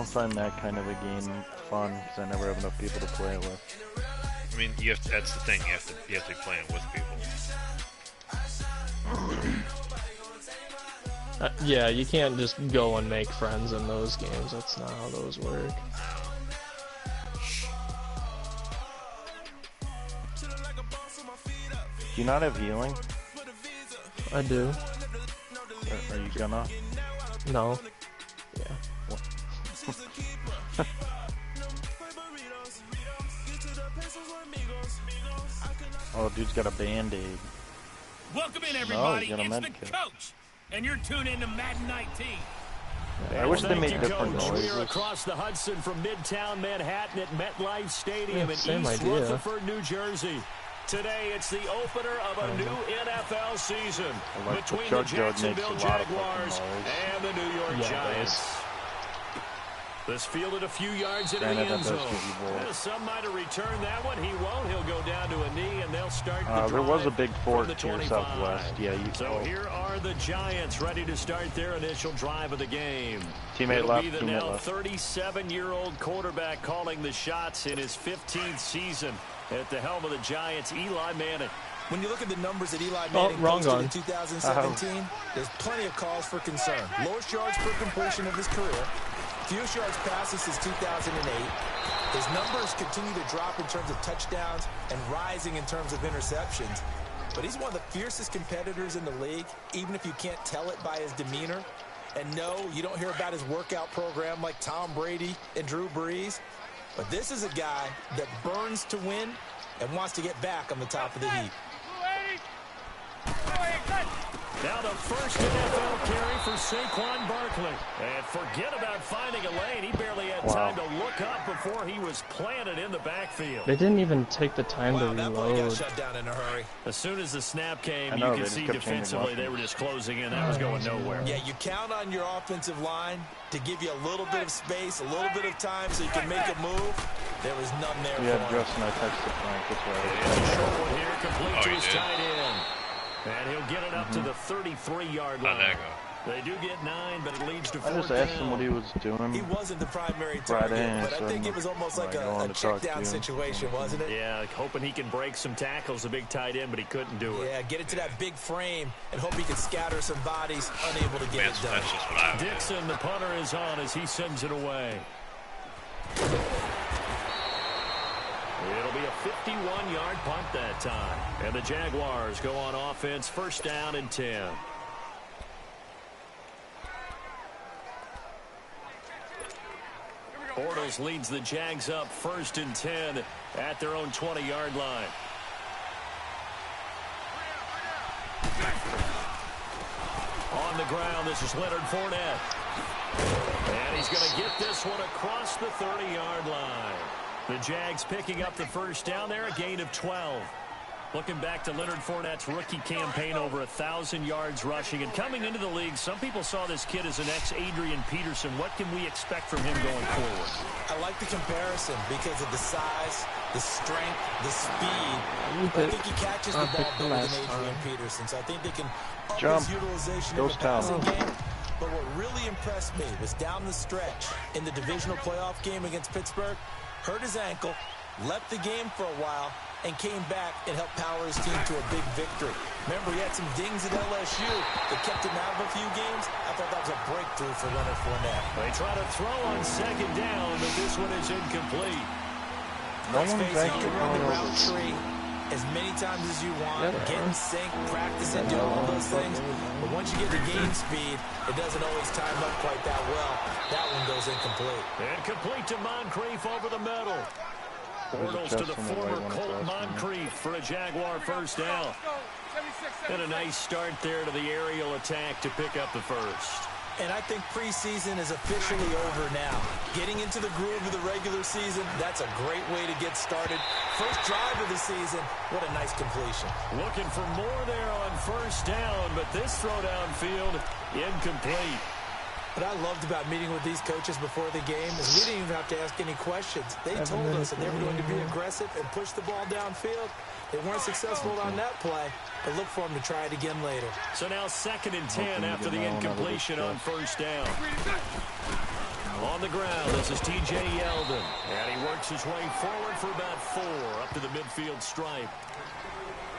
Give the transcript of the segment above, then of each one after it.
don't find that kind of a game fun because I never have enough people to play it with. I mean, you have to, that's the thing. You have to be playing with people. Yeah, you can't just go and make friends in those games. That's not how those work. Do you not have healing? I do. Are you gonna? No. Yeah. Oh, dude's got a band-aid. Welcome in, everybody. No, it's the coach, and you're tuned into Madden 19. I wish they made different noises. We're across the Hudson from Midtown Manhattan at MetLife Stadium in East idea. Rutherford, New Jersey. Today, it's the opener of a new NFL season between the Jacksonville Jaguars and the New York Giants. This fielded a few yards into the end zone. Some might have returned that one. He won't. He'll go down to a knee, and they'll start the drive. There was a big fork to your southwest. Yeah. So here are the Giants ready to start their initial drive of the game. Teammate left. Be the now 37-year-old quarterback calling the shots in his 15th season at the helm of the Giants, Eli Manning. When you look at the numbers that Eli Manning posted in 2017, there's plenty of cause for concern. Lowest yards per completion of his career. Fewest yards passes since 2008. His numbers continue to drop in terms of touchdowns and rising in terms of interceptions. But he's one of the fiercest competitors in the league, even if you can't tell it by his demeanor. And no, you don't hear about his workout program like Tom Brady and Drew Brees. But this is a guy that burns to win and wants to get back on the top of the heap. Now the first NFL carry for Saquon Barkley. And forget about finding a lane. He barely had time to look up before he was planted in the backfield. They didn't even take the time to That reload. play got shut down in a hurry. As soon as the snap came, you could see defensively they were just closing in. That was going nowhere. Yeah, you count on your offensive line to give you a little bit of space, a little bit of time so you can make a move. There was none there for him. Justin, I texted Frank. That's right. It's a short one here, complete to his tight end. And he'll get it up to the 33-yard line. They do get 9, but it leads to 4 I just asked him what he was doing. He wasn't the primary target, but I think it was almost like a check-down situation, wasn't it? Yeah, like hoping he can break some tackles, a big tight end, but he couldn't do it. Yeah, get it to that big frame and hope he can scatter some bodies, unable to get it done. That's just what I would do. Dixon, the punter, is on as he sends it away. It'll be a 51-yard punt that time. And the Jaguars go on offense, first down and 10. Bortles leads the Jags up first and 10 at their own 20-yard line. On the ground, this is Leonard Fournette. And he's going to get this one across the 30-yard line. The Jags picking up the first down there, a gain of 12. Looking back to Leonard Fournette's rookie campaign, over 1,000 yards rushing. And coming into the league, some people saw this kid as an ex-Adrian Peterson. What can we expect from him going forward? I like the comparison because of the size, the strength, the speed. I think he catches the ball better than Adrian Peterson. So I think they can up his utilization in the passing game. But what really impressed me was down the stretch in the divisional playoff game against Pittsburgh. Hurt his ankle, left the game for a while, and came back and helped power his team to a big victory. Remember, he had some dings at LSU that kept him out of a few games. I thought that was a breakthrough for Leonard Fournette. They try to throw on second down, but this one is incomplete. Let's face it, you can run the route tree as many times as you want, get in sync, practice it, do all those things. But once you get to game speed, it doesn't always time up quite that well. That one goes incomplete. And complete to Moncrief over the middle. Bortles to the former Colt Moncrief for a Jaguar first down. And a nice start there to the aerial attack to pick up the first. And I think preseason is officially over now. Getting into the groove of the regular season, that's a great way to get started. First drive of the season, what a nice completion. Looking for more there on first down, but this throw downfield, incomplete. What I loved about meeting with these coaches before the game is we didn't even have to ask any questions. They told us that they were going to be aggressive and push the ball downfield. They weren't successful on that play, but look for them to try it again later. So now 2nd and 10 after the incompletion on first down. On the ground, this is T.J. Yeldon. And he works his way forward for about 4 up to the midfield stripe.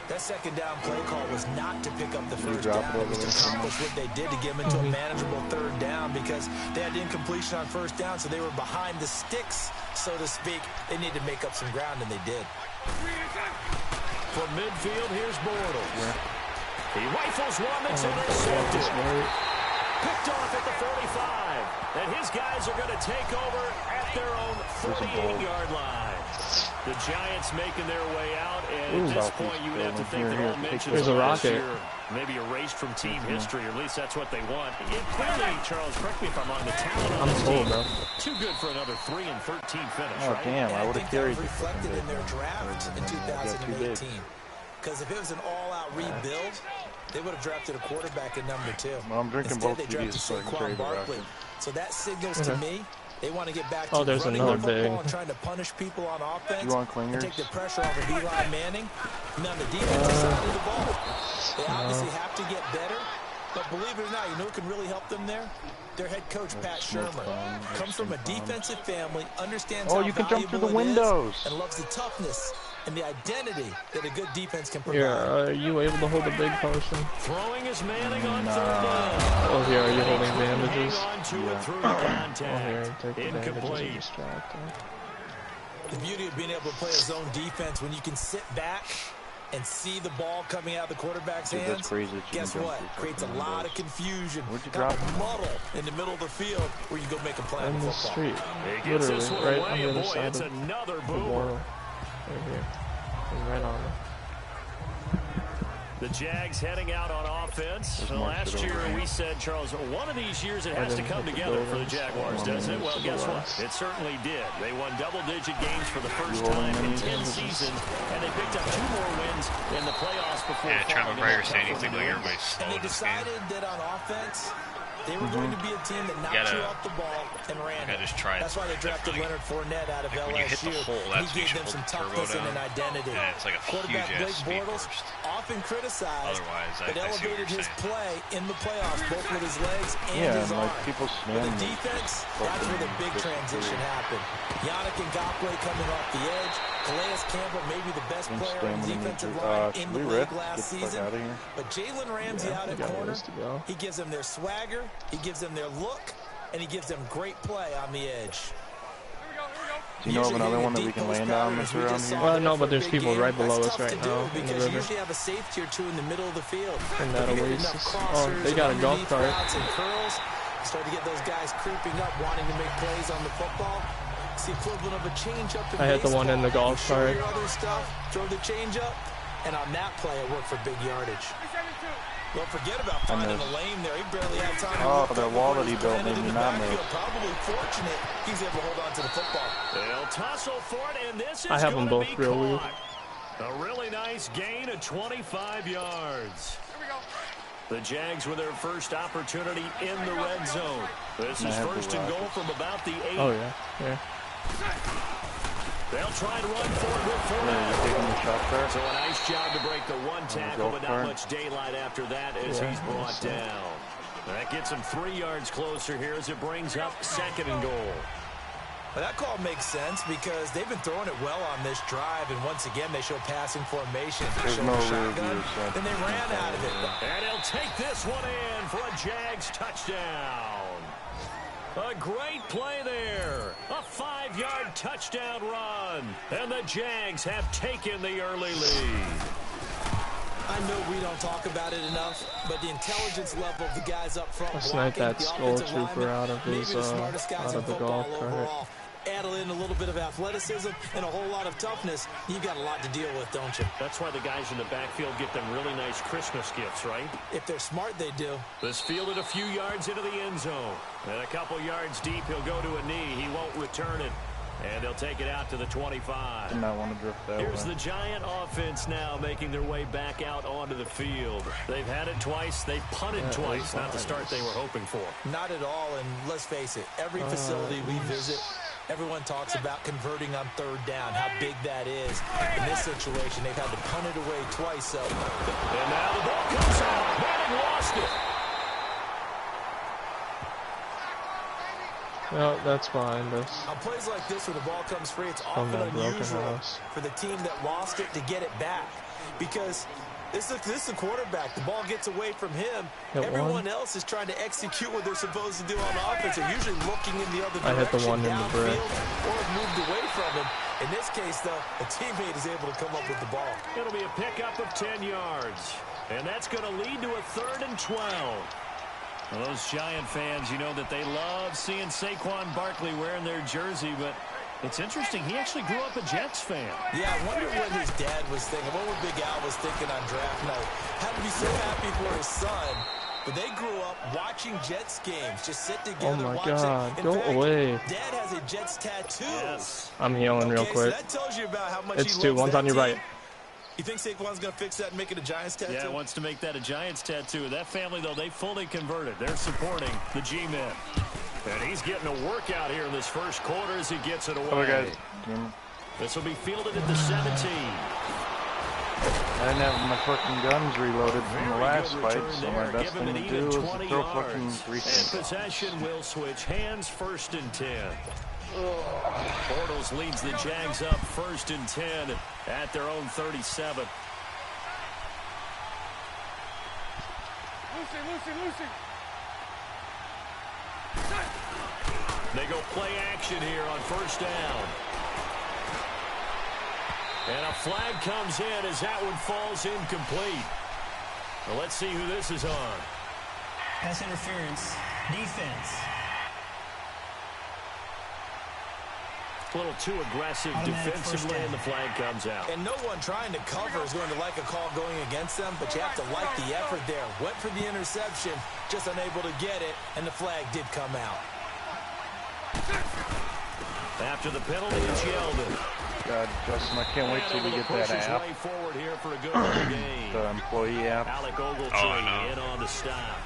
That second down play call was not to pick up the first down. It was to accomplish what they did to get them into a manageable third down because they had incompletion on first down, so they were behind the sticks, so to speak. They needed to make up some ground, and they did. From midfield, here's Bortles. He rifles one that's intercepted. Picked off at the 45. And his guys are going to take over at their own 38-yard line. The Giants making their way out, and at this point you would have to think that all mentions of last year maybe erased from team history, or at least that's what they want. Clearly, Charles, correct me if I'm wrong, the talent on this team too good for another 3-13 finish, right? Damn, I would have carried it. Reflected in their draft in 2018. Because if it was an all-out rebuild, they would have drafted a quarterback at number 2. Well, I'm drinking Instead, both they drafted Saquon Barkley. So that signals to me they want to get back to running the football and trying to punish people on offense and take the pressure off of Eli Manning. And on the defensive side of the ball, they obviously have to get better. But believe it or not, you know who can really help them there? Their head coach, Pat Shermer, comes from a defensive family, understands how valuable it is, and loves the toughness and the identity that a good defense can provide. Are you able to hold a big potion? Throwing is Manning on third down. Oh, here, are you holding bandages? Oh, here, take the bandages and distract. The beauty of being able to play a zone defense when you can sit back and see the ball coming out of the quarterback's hands, guess what? Creates a lot of confusion. Kind of muddle in the middle of the field where you go make a play on the street. Literally, right on the other side of the wall. Right here. And right on it. The Jags heading out on offense. So last year we said, Charles, one of these years it has to come together for the Jaguars, doesn't it? Well, guess what? It certainly did. They won double-digit games for the first time in 10 seasons, and they picked up 2 more wins in the playoffs before. Yeah, Trevor Breyer saying anything like everybody's slow in this game. And they decided that on offense, they were going to be a team that knocked you off the ball and ran it. That's why they drafted Leonard Fournette out of LSU. When you hit the hole, that's he gave them some toughness and an identity. And it's like a quarterback huge Blake Bortles, often criticized, but elevated his play in the playoffs, both with his legs and his arm. With the defense, that's where the big transition happened. Yannick Ngakoue coming off the edge. Calais Campbell, maybe the best player on the defensive line in the league last season. But Jalen Ramsey out at corner, he gives them their swagger, he gives them their look, and he gives them great play on the edge. Do you know of another one that we can land on that's around here? Well, no, but there's people right below us right now in the river. You usually have a safety or 2 in the middle of the field. And that oasis. Oh, they got a golf cart. Start to get those guys creeping up, wanting to make plays on the football. It's the equivalent of a change-up in I hit the one in the golf cart. Throw the change-up, and on that play, it worked for big yardage. Don't forget about finding a lane there. He barely had time to that wall that he built made me not move. Probably fortunate he's able to hold on to the football. They'll tussle for it, and this is I have them both real weird. A really nice gain of 25 yards. The Jags with their first opportunity in the red zone. This is first and goal from about the 8. Oh, yeah. They'll try to run forward with Fournette. So a nice job to break the 1 tackle, but not much daylight after that as he's brought down. That gets him 3 yards closer here as it brings up 2nd and goal. Well, that call makes sense because they've been throwing it well on this drive, and once again they show passing formation. There's no shotgun, then they ran out of it. And he'll take this one in for a Jags touchdown. A great play there. A 5-yard touchdown run. And the Jags have taken the early lead. I know we don't talk about it enough, but the intelligence level of the guys up front, snipe that skull trooper out of his out of the golf cart. Add in a little bit of athleticism and a whole lot of toughness. You've got a lot to deal with, don't you? That's why the guys in the backfield get them really nice Christmas gifts, right? If they're smart, they do. This fielded a few yards into the end zone. And a couple yards deep, he'll go to a knee. He won't return it. And they'll take it out to the 25. Did not want to drift that Here's the Giant offense now making their way back out onto the field. They've had it twice. They've punted twice. Not the start they were hoping for. Not at all. And let's face it, every facility we visit, everyone talks about converting on 3rd down, how big that is. In this situation, they've had to punt it away twice. So. And now the ball comes out. Manning lost it. No, that's behind us. On plays like this where the ball comes free, it's From often that broken unusual house. for the team that lost it to get it back. Because this is the quarterback. The ball gets away from him. Hit Everyone one. else is trying to execute what they're supposed to do on offense. They're usually looking in the other I direction, hit the one in the brick. downfield, or have moved away from him. In this case, though, a teammate is able to come up with the ball. It'll be a pickup of 10 yards. And that's going to lead to a 3rd and 12. Well, those Giant fans, you know that they love seeing Saquon Barkley wearing their jersey, but it's interesting. He actually grew up a Jets fan. Yeah, I wonder what his dad was thinking. What Big Al was thinking on draft night. Had to be so happy for his son. But they grew up watching Jets games. Just sit together, Oh my watch God, it. go away. Dad has a Jets tattoo. Yes. I'm healing real quick. So that tells you about how much It's he two. loves One's that on your team. right. You think Saquon's going to fix that and make it a Giants tattoo? Yeah, wants to make that a Giants tattoo. That family, though, they fully converted. They're supporting the G-men. And he's getting a workout here in this first quarter as he gets it away. Oh, guys. This will be fielded at the 17. I didn't have my fucking guns reloaded from the last fight, so my best thing to do is to throw fucking And recent. possession will switch hands, 1st and 10. Bortles leads the Jags up 1st and 10 at their own 37. Lucy. They go play action here on 1st down. And a flag comes in as that one falls incomplete. Well, let's see who this is on. Pass interference. Defense. A little too aggressive defensively, and the flag comes out. And no one trying to cover is going to like a call going against them, but you have to like the effort there. Went for the interception, just unable to get it, and the flag did come out. After the penalty, it's Yeldon. God, Justin, I can't wait till we get that app. Way forward here for a good little game. The employee app. Alec Ogletree in on the stop.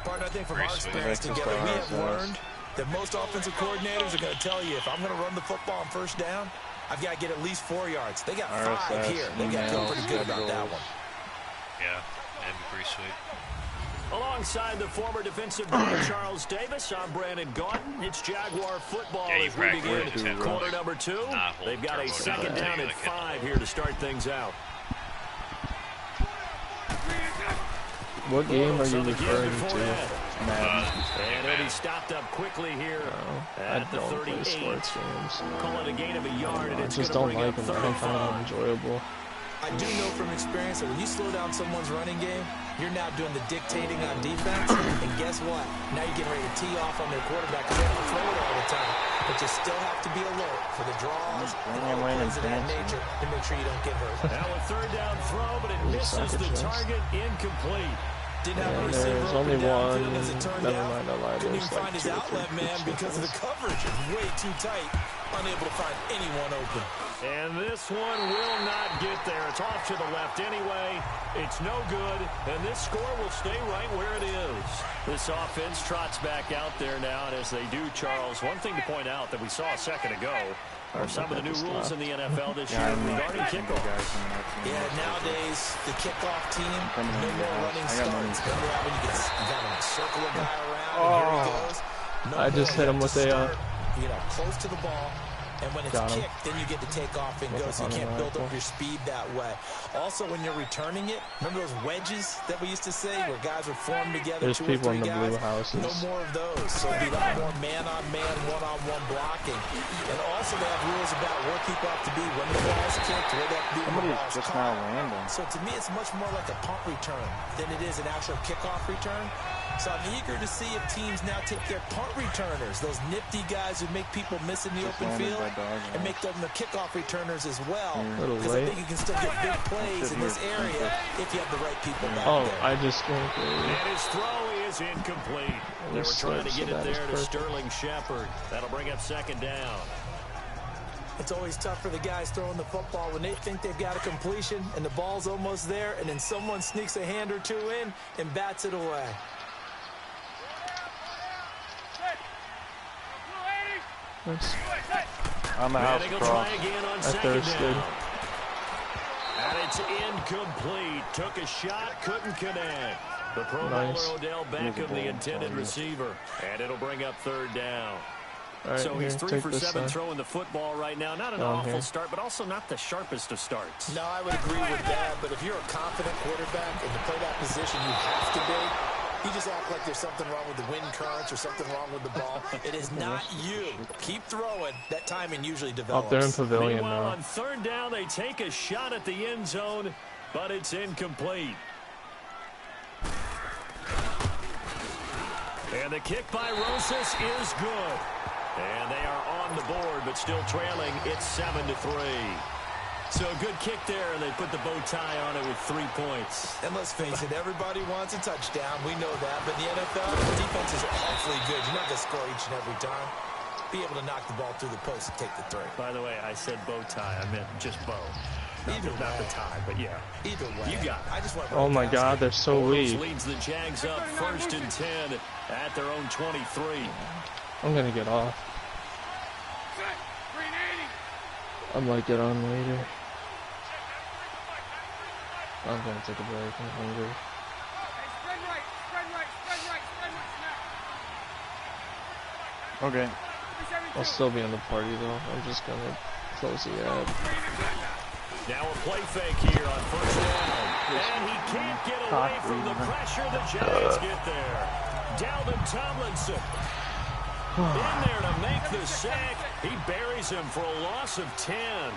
Partner, I think from our experience together, we have learned that most offensive coordinators are going to tell you, if I'm going to run the football on 1st down, I've got to get at least 4 yards. They got 5 here. They got to feel pretty good about that one. Yeah, that'd be pretty sweet. Alongside the former defensive back Charles Davis, I'm Brandon Gaudin. It's Jaguar football Yeah, you as we begin practically quarter number 2. They've got a 2nd down and 5 here to start things out. What game are you referring to? And Eddie stopped up quickly here at the 38. Sports games. Call it a gain of a yard, and I it's just going don't to bring like up them. I don't 35. find them enjoyable. I do know from experience that when you slow down someone's running game, you're now doing the dictating on defense. And guess what? Now you're getting ready to tee off on their quarterback because they don't throw it all the time. But you still have to be alert for the draws and all the plays of that nature to make sure you don't get hurt. Now a 3rd down throw, but it misses the target, incomplete. Didn't have a And receiver there's open only one. downfield as it turned Never out. mind, I lied. Couldn't There's even find like his 2 or 3 outlet man because of the coverage. Way too tight. Unable to find anyone open. And this one will not get there. It's off to the left anyway. It's no good, and this score will stay right where it is. This offense trots back out there now, and as they do, Charles, one thing to point out that we saw a second ago are some of the new rules in the NFL this year regarding kickoffs. Yeah, nowadays, the kickoff team, no more running starts. Remember that when you got to circle a guy around, and here he goes. No I just more. hit him You with have to a... start, close to the ball. And when it's kicked, then you get to take off and go, so you can't build up your speed that way. Also, when you're returning it, remember those wedges that we used to say where guys would form together, There's 2 or 3 people in the guys? blue houses. No more of those. So it'd be a lot more man-on-man, one-on-one blocking. And also they have rules about where people have to be when the ball's kicked, where they have to be when the Somebody's ball's just caught. now landing. So to me, it's much more like a punt return than it is an actual kickoff return. So I'm eager to see if teams now take their punt returners, those nifty guys who make people miss in the open field, and make them the kickoff returners as well. Because I think you can still get big plays in this area if you have the right people back there. I just went And his throw is incomplete. They were trying to get it there to Sterling Shepard. That'll bring up 2nd down. It's always tough for the guys throwing the football when they think they've got a completion and the ball's almost there, and then someone sneaks a hand or 2 in and bats it away. On the house cross. I thirsted. And it's incomplete. Took a shot, couldn't connect. The Pro Nice. Bowler Odell Beckham, the intended receiver. And it'll bring up 3rd down. Right, So he's 3 for 7 side. throwing the football right now. Not an Down awful here. start, but also not the sharpest of starts. No, I would agree with that. But if you're a confident quarterback and to play that position, you have to be. You just act like there's something wrong with the wind currents or something wrong with the ball. It is not you. Keep throwing. That timing usually develops. Up there in Pavilion Meanwhile, now. on 3rd down, they take a shot at the end zone, but it's incomplete. And the kick by Rosas is good. And they are on the board, but still trailing. It's 7-3. So a good kick there, and they put the bow tie on it with 3 points. And let's face it, everybody wants a touchdown. We know that. But in the NFL, the defense is awfully good. You're not going to score each and every time. Be able to knock the ball through the post and take the 3. By the way, I said bow tie. I meant just bow. Not the tie, but yeah. Either way. You got it. I just want Oh my God, they're so Bortles weak. leads the Jags up 1st and 10 at their own 23. I'm gonna get off. I might get on later. I'm gonna take a break. I'm hungry. Okay. I'll still be in the party though. I'm just gonna close the app. Now a play fake here on 1st down. And he can't get away from the pressure. The Jags get there. Dalvin Tomlinson in there to make the sack. He buries him for a loss of 10.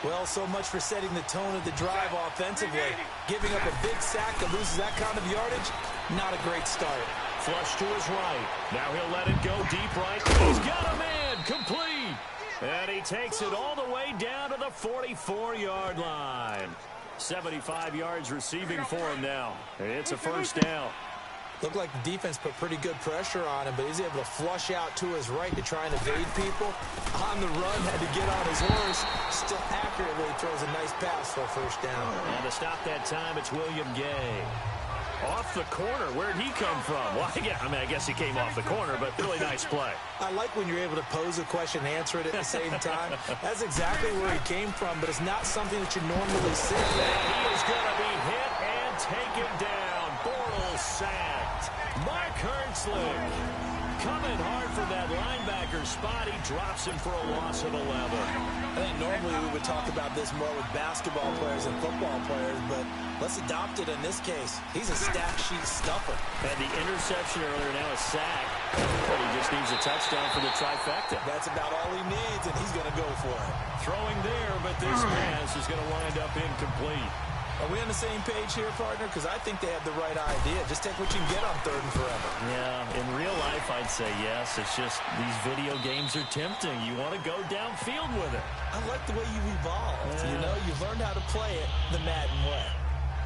Well, so much for setting the tone of the drive offensively. Giving up a big sack that loses that kind of yardage, not a great start. Flush to his right. Now he'll let it go deep right. He's got a man. Complete. And he takes it all the way down to the 44-yard line. 75 yards receiving for him now. It's a 1st down. Looked like the defense put pretty good pressure on him, but he's able to flush out to his right to try and evade people. On the run, had to get on his horse. Still accurately throws a nice pass for a 1st down. And to stop that time, it's William Gay. Off the corner. Where'd he come from? Well, yeah, I mean, I guess he came off the corner, but really nice play. I like when you're able to pose a question and answer it at the same time. That's exactly where he came from, but it's not something that you normally see. He is going to be hit and taken down. Bortles sacked. Mark Hertzlich coming hard for that linebacker spot. He drops him for a loss of 11. I think normally we would talk about this more with basketball players and football players, but let's adopt it in this case. He's a stat sheet stuffer. Had the interception earlier, now a sack. But he just needs a touchdown for the trifecta. That's about all he needs, and he's going to go for it. Throwing there, but this pass is going to wind up incomplete. Are we on the same page here, partner? Because I think they have the right idea. Just take what you can get on 3rd and forever. Yeah, in real life, I'd say yes. It's just these video games are tempting. You want to go downfield with it. I like the way you evolved. Yeah. You know, you've learned how to play it the Madden way.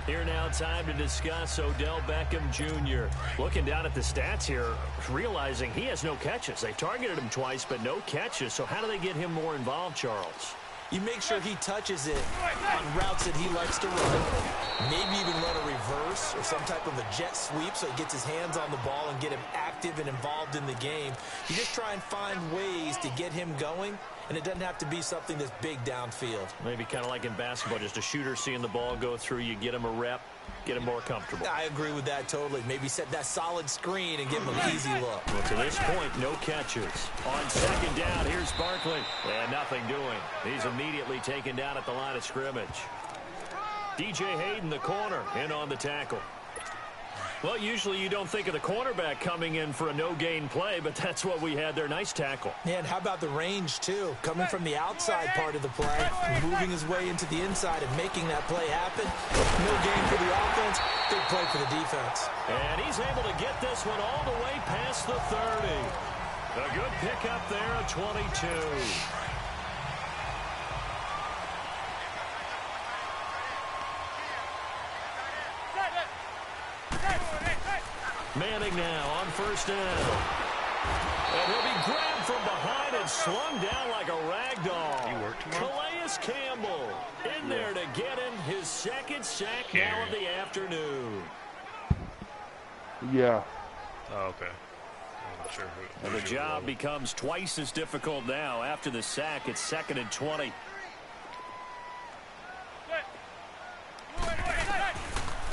Here now, time to discuss Odell Beckham Jr. Looking down at the stats here, realizing he has no catches. They targeted him twice, but no catches. So how do they get him more involved, Charles? You make sure he touches it on routes that he likes to run. Maybe even run a reverse or some type of a jet sweep so he gets his hands on the ball and get him active and involved in the game. You just try and find ways to get him going, and it doesn't have to be something that's big downfield. Maybe kind of like in basketball, just a shooter seeing the ball go through, you get him a rep, get him more comfortable. I agree with that totally. Maybe set that solid screen and give him an easy look. Well, to this point, no catches. On 2nd down, here's Barkley. And nothing doing. He's immediately taken down at the line of scrimmage. DJ Hayden, the corner, in on the tackle. Well, usually you don't think of the cornerback coming in for a no-gain play, but that's what we had there. Nice tackle. And how about the range, too? Coming from the outside part of the play, moving his way into the inside and making that play happen. No gain for the offense, big play for the defense. And he's able to get this one all the way past the 30. A good pickup there at 22. Manning now on 1st down. And he'll be grabbed from behind and slung down like a rag doll. He worked him up. Calais Campbell in there to get him his 2nd sack now of the afternoon. Yeah. Oh, okay. I'm not sure who. And the job becomes twice as difficult now. After the sack, it's 2nd and 20.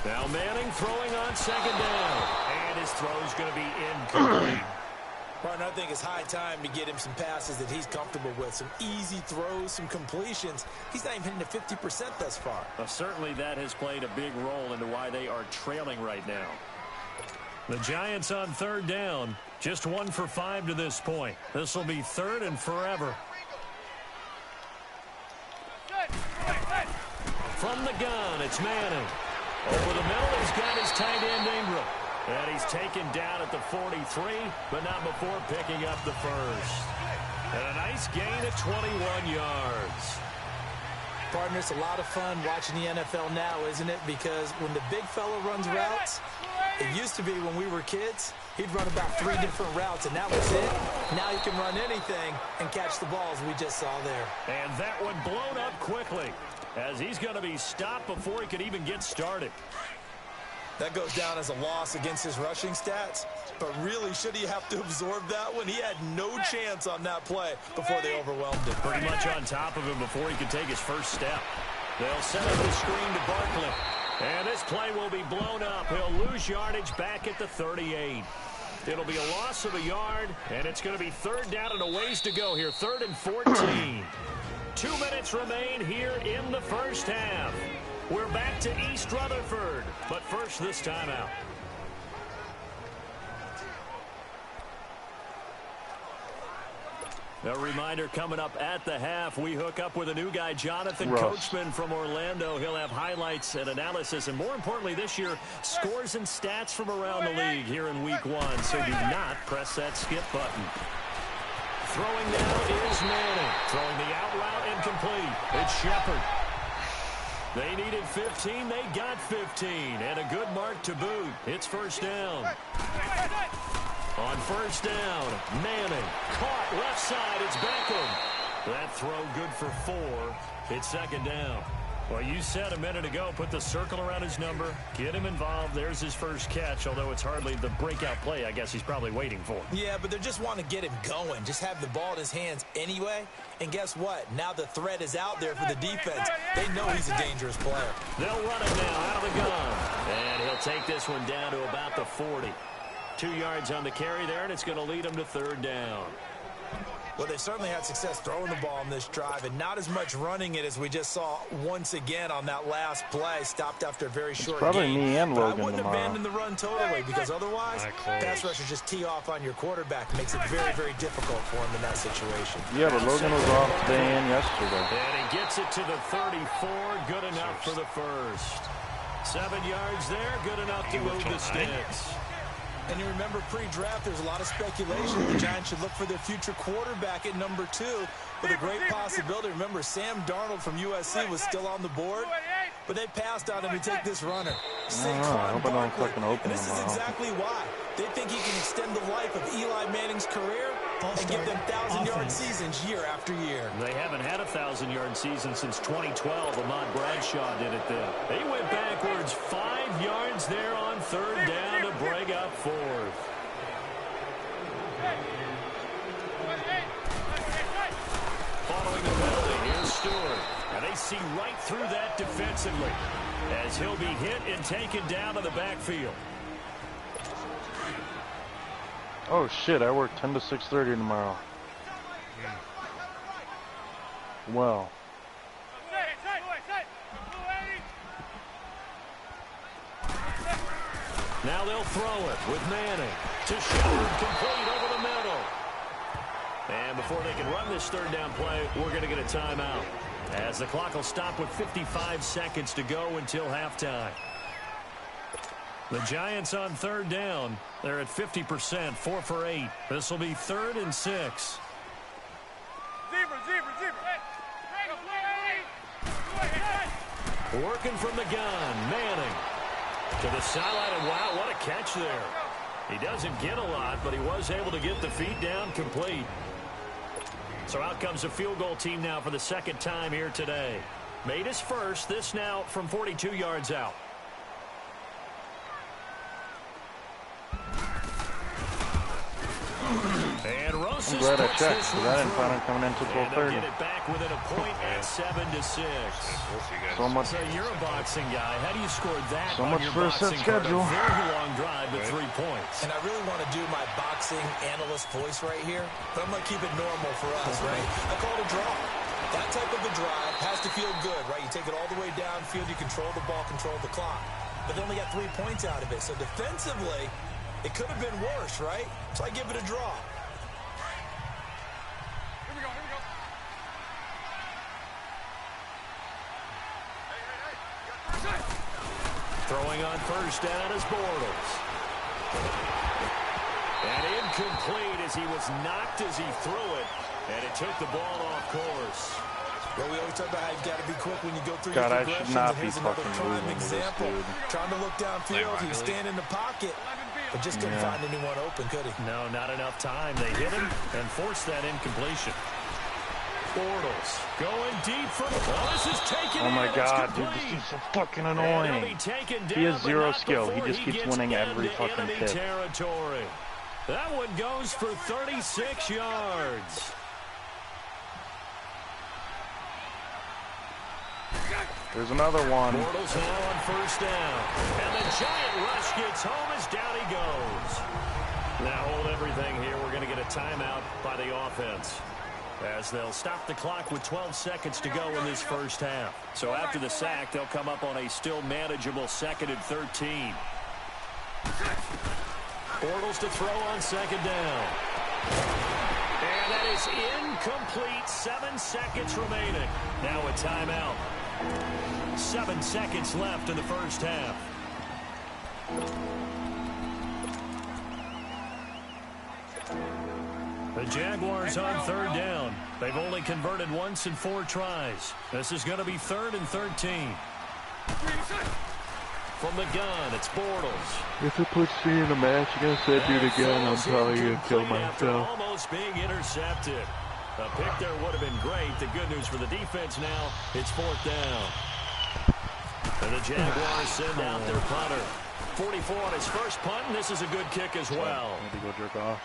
Now Manning throwing on second down. And his throw's going to be incomplete. Partner, I think it's high time to get him some passes that he's comfortable with. Some easy throws, some completions. He's not even hitting the 50% thus far. Well, certainly that has played a big role into why they are trailing right now. The Giants on third down. Just 1 for 5 to this point. This will be third and forever. From the gun, it's Manning. Over the middle, he's got his tight end Ingram. And he's taken down at the 43, but not before picking up the first. And a nice gain of 21 yards. Partner, it's a lot of fun watching the NFL now, isn't it? Because when the big fella runs routes, it used to be when we were kids, he'd run about 3 different routes, and that was it. Now he can run anything and catch the balls we just saw there. And that one blown up quickly, as he's going to be stopped before he could even get started. That goes down as a loss against his rushing stats. But really, should he have to absorb that one? He had no chance on that play before they overwhelmed him. Pretty much on top of him before he could take his first step. They'll set up the screen to Barkley. And this play will be blown up. He'll lose yardage back at the 38. It'll be a loss of a yard, and it's going to be third down and a ways to go here. 3rd and 14. 2 minutes remain here in the first half. We're back to East Rutherford, but first this timeout. A reminder coming up at the half, we hook up with a new guy, Jonathan Coachman from Orlando. He'll have highlights and analysis, and more importantly this year, scores and stats from around the league here in week 1, so do not press that skip button. Throwing now is Manning. Throwing the out route incomplete. It's Shepard. They needed 15. They got 15. And a good mark to boot. It's first down. On first down, Manning. Caught left side. It's Beckham. That throw good for 4. It's second down. Well, you said a minute ago, put the circle around his number, get him involved. There's his first catch, although it's hardly the breakout play I guess he's probably waiting for. Yeah, but they just want to get him going. Just have the ball in his hands anyway. And guess what? Now the threat is out there for the defense. They know he's a dangerous player. They'll run him now out of the gun. And he'll take this one down to about the 40. 2 yards on the carry there, and it's going to lead him to third down. Well, they certainly had success throwing the ball in this drive, and not as much running it as we just saw once again on that last play. Stopped after a very short probably game. me and Logan I wouldn't tomorrow. abandon the run totally, because otherwise, pass rushers just tee off on your quarterback. Makes it very, very difficult for him in that situation. Yeah, but Logan was off today and yesterday. And he gets it to the 34. Good enough for the first. 7 yards there. Good enough to move the sticks. And you remember pre-draft, there's a lot of speculation the Giants should look for their future quarterback at number 2 with a great possibility. Remember, Sam Darnold from USC was still on the board, but they passed on him to take this runner. I hope I don't fucking open and this is tomorrow. exactly why. They think he can extend the life of Eli Manning's career and give them 1,000-yard seasons year after year. They haven't had a 1,000-yard season since 2012. Ahmad Bradshaw did it then. They went backwards 5 yards there on third down to break up fourth. Following the penalty, here's Stewart. And they see right through that defensively as he'll be hit and taken down to the backfield. Oh shit, I work 10 to 6:30 tomorrow. Well. Now they'll throw it with Manning to Shepard, complete over the middle. And before they can run this third down play, we're going to get a timeout, as the clock will stop with 55 seconds to go until halftime. The Giants on third down. They're at 50%, 4 for 8. This will be 3rd and 6. Working from the gun, Manning to the sideline, and wow, what a catch there. He doesn't get a lot, but he was able to get the feet down complete. So out comes a field goal team now for the second time here today. Made his first, this now from 42 yards out. And passes. I'm glad I puts checked, this because one I didn't plan on through. coming in until And they'll 12:30. get it back within a point at 7-6. Both of you guys. So much. So you're a boxing guy. How do you score that So on much your for a set boxing card? schedule. A very long drive, but 3 points. And I really want to do my boxing analyst voice right here, but I'm going to keep it normal for us, right? I call it a draw. That type of a drive has to feel good, right? You take it all the way downfield, you control the ball, control the clock. But they only got 3 points out of it. So defensively, it could have been worse, right? So I give it a draw. Throwing on first down is Bortles. And incomplete as he was knocked as he threw it. And it took the ball off course. Well, we always talk about how you've got to be quick when you go through God, your I should progressions. not And be here's another fucking prime losing to this example. dude. Trying to look downfield, he was standing in the pocket, but just couldn't find anyone open, could he? No, not enough time. They hit him and forced that incompletion. Bortles going deep from... Oh, this is taken Oh my in. God, It's dude, complete. this is so fucking And he'll be annoying. taken He down, has but zero not skill. He before just keeps gets winning every into fucking enemy tip. territory. That one goes for 36 yards. There's another one. Bortles now on first down. And the giant rush gets home as down he goes. Now hold everything here. We're going to get a timeout by the offense, as they'll stop the clock with 12 seconds to go in this first half. So after the sack, they'll come up on a still manageable 2nd and 13. Bortles to throw on second down. And that is incomplete. 7 seconds remaining. Now a timeout. 7 seconds left in the first half. The Jaguars on third down. They've only converted once in 4 tries. This is going to be 3rd and 13. From the gun, it's Bortles. If it puts me in a match against that dude again, I'm probably going to kill myself. Almost being intercepted. A pick there would have been great. The good news for the defense now, it's 4th down. And the Jaguars send out their punter. 44 on his first punt, and this is a good kick as well. I need to go jerk off.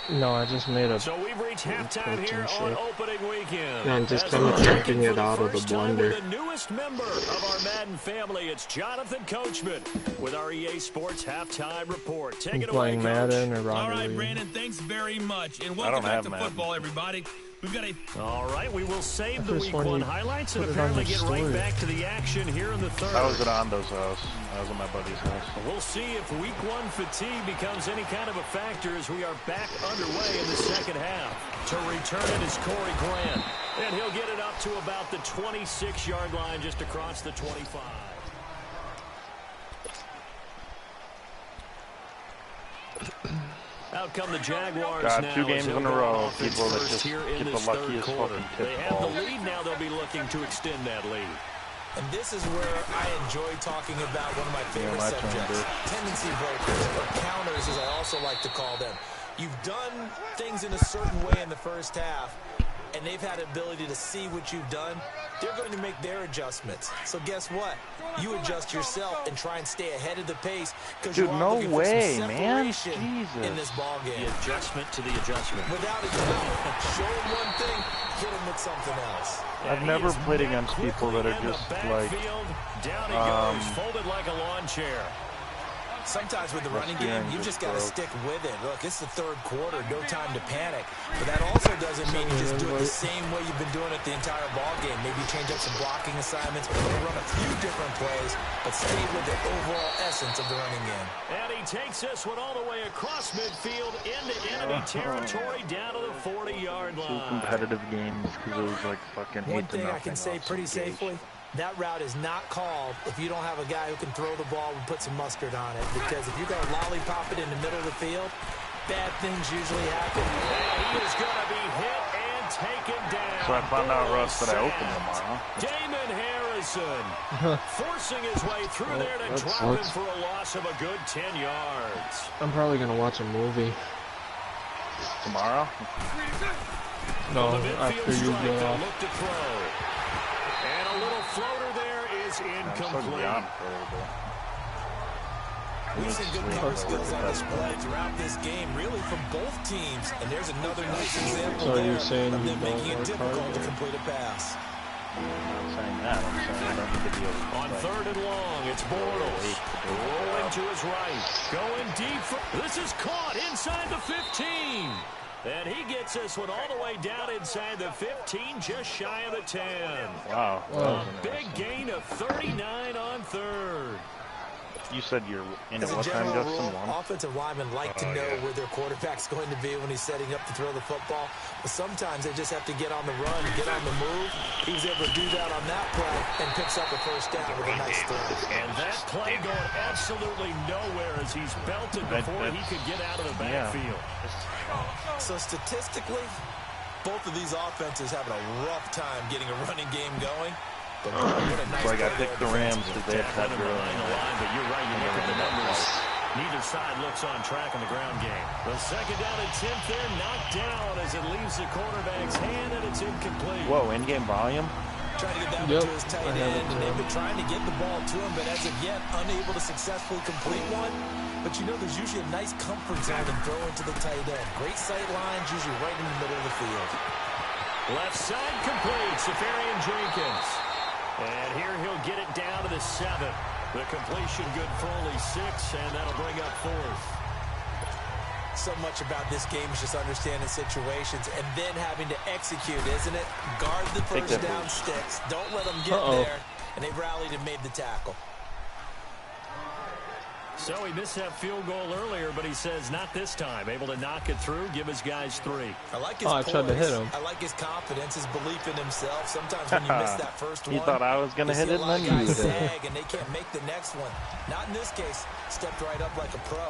No, I just made a... So we've reached halftime here on opening weekend. Man, just As kind of we're taking checking it for out of the first time blender. with the newest member of our Madden family, it's Jonathan Coachman with our EA Sports halftime report. Take it away, Playing Coach. Madden or All Rocket right, League. Brandon, thanks very much. And I welcome don't back have to Madden. football, everybody. We've got a... All right, we will save the First week one, 1 you highlights and put it on apparently the get right story. back to the action here in the third. I was at Ando's house. I was at my buddy's house. We'll see if week 1 fatigue becomes any kind of a factor as we are back underway in the second half. To return it is Corey Grant, and he'll get it up to about the 26-yard line just across the 25. Out come the Jaguars God, now. 2 games as in a they'll go row. offense People that first just here in get the this third luckiest quarter. fucking They tip have the balls. lead now. They'll be looking to extend that lead. And this is where I enjoy talking about one of my favorite my turn, subjects, dude. tendency breakers, or counters as I also like to call them. You've done things in a certain way in the first half, and they've had the ability to see what you've done. They're going to make their adjustments. So guess what? You adjust yourself and try and stay ahead of the pace, because you Dude, are no looking way, for some man. separation Jesus. in this ball game. The adjustment to the adjustment. Without a doubt, show them one thing, hit them with something else. I've never played against people that are just like, down he goes, folded like a lawn chair. Sometimes with the running game, you just got to broke. stick with it. Look, it's the third quarter, no time to panic. But that also doesn't mean you just do it the same way you've been doing it the entire ball game. Maybe change up some blocking assignments or run a few different plays, but stay with the overall essence of the running game. And he takes this one all the way across midfield into enemy territory down to the 40-yard 2 line. competitive games because it was like fucking 8 One to thing nothing. I can say off pretty some games. safely, that route is not called if you don't have a guy who can throw the ball and put some mustard on it. Because if you're going to lollipop it in the middle of the field, bad things usually happen. And he is going to be hit and taken down. So I found out, Russ, that I Sacked. opened tomorrow. Damon Harrison forcing his way through there to that drop him sucks. for a loss of a good 10 yards. I'm probably going to watch a movie. Tomorrow? No, The midfield after you strike, get they'll off. look to throw. And a little floater there is I'm still incomplete. beyond for a little bit. We've seen good power skills on display throughout this game, really from both teams. And there's another nice example there of them making it difficult to complete a pass. I'm not saying that. I'm saying I don't need to be able to On 3rd and long, it's Bortles. Rolling to his right. Going deep. This is caught inside the 15. And he gets this one all the way down inside the 15, just shy of the 10. Wow. A big gain of 39 on 3rd. You said you're in As at a what time, general Justin? rule, offensive linemen like to know where their quarterback's going to be when he's setting up to throw the football. But sometimes they just have to get on the run, get on the move. He was able to do that on that play and picks up a first down with a nice throw. And that play going absolutely nowhere as he's belted before he could get out of the backfield. So statistically, both of these offenses having a rough time getting a running game going. But what a nice like I picked the Rams because they had that girl. But you're right, you look at the numbers. Neither side looks on track in the ground game. The 2nd down attempt there knocked down as it leaves the quarterback's hand, and it's incomplete. Whoa, in-game volume? Trying to get that one to his tight end, and they've been trying to get the ball to him, but as of yet, unable to successfully complete one. But you know there's usually a nice comfort zone in throwing to the tight end. Great sight lines, usually right in the middle of the field. Left side complete, Safarian Jenkins. And here he'll get it down to the 7. The completion good for only 6, and that'll bring up 4th. So much about this game is just understanding situations and then having to execute, isn't it? Guard the first down sticks. Don't let them get there. And they rallied and made the tackle. So he missed that field goal earlier, but he says not this time. Able to knock it through, give his guys 3. I like his I tried to hit him. I like his confidence, his belief in himself. Sometimes when you miss that first one, you thought I was going to hit it, and then you did. Sag and they can't make the next one. Not in this case. Stepped right up like a pro.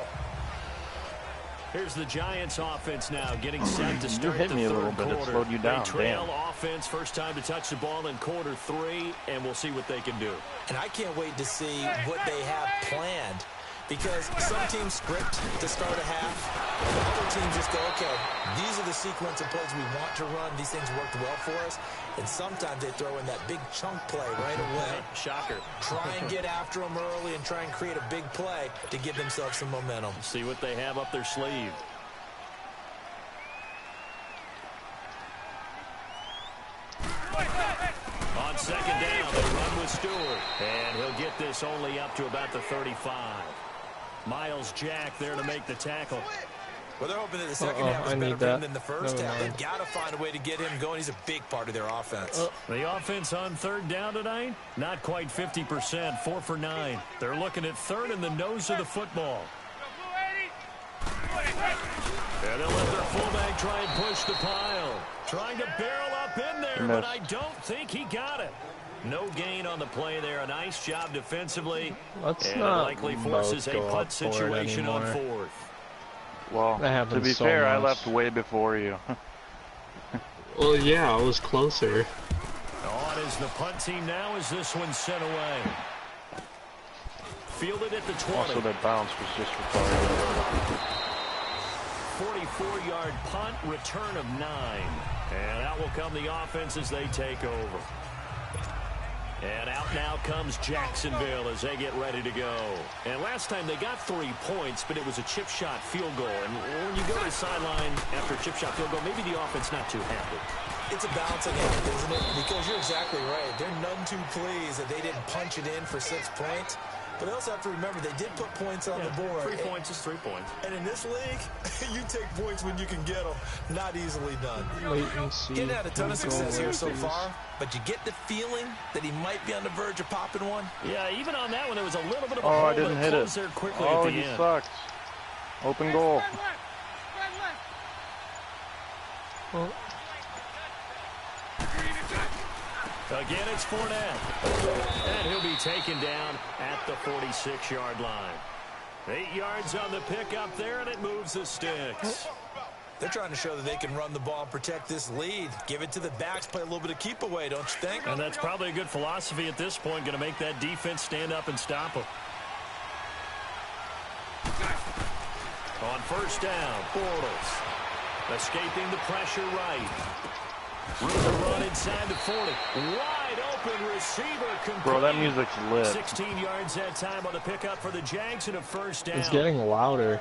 Here's the Giants offense now getting set to start you hit me the a little third bit. quarter. It slowed you down. They trail offense, first time to touch the ball in quarter 3, and we'll see what they can do. And I can't wait to see what they have planned. Because some teams script to start a half, other teams just go, okay, these are the sequence of plays we want to run. These things worked well for us. And sometimes they throw in that big chunk play right away. Shocker. Try and get after them early and try and create a big play to give themselves some momentum. See what they have up their sleeve. On 2nd down, they run with Stewart. And he'll get this only up to about the 35. Miles Jack there to make the tackle. Well, they're hoping that the second half is better for him than the first half. They've got to find a way to get him going. He's a big part of their offense. The offense on 3rd down tonight, not quite 50%, 4 for 9. They're looking at 3rd in the nose of the football. And they'll let their fullback try and push the pile. Trying to barrel up in there, but I don't think he got it. No gain on the play there. A nice job defensively. And likely forces a punt situation on 4th. Well, to be fair, I left way before you. Well, yeah, I was closer. On is the punt team now as this one's sent away. Fielded at the 20. Also, that bounce was just required. 44-yard punt, return of 9. And out will come the offense as they take over. And out now comes Jacksonville as they get ready to go. And last time they got 3 points, but it was a chip shot field goal. And when you go to the sideline after a chip shot field goal, maybe the offense not too happy. It's a balancing act, isn't it? Because you're exactly right. They're none too pleased that they didn't punch it in for 6 points. But they also have to remember they did put points on the board. 3 points is 3 points. And in this league, you take points when you can get them. Not easily done. Getting had a ton of success here so far, but you get the feeling that he might be on the verge of popping one. Yeah, even on that one, there was a little bit of a hole, I didn't hit it. There quickly Oh, at the he end. sucks. Open goal. Again, it's Fournette. And he'll be taken down at the 46-yard line. 8 yards on the pickup there, and it moves the sticks. They're trying to show that they can run the ball and protect this lead. Give it to the backs, play a little bit of keep away, don't you think? And that's probably a good philosophy at this point, going to make that defense stand up and stop them. On 1st down, Bortles escaping the pressure right. Room to run inside the 40. Wide open receiver. Bro, that music's lit. 16 yards that time on the pickup for the Jags and a first down. It's getting louder.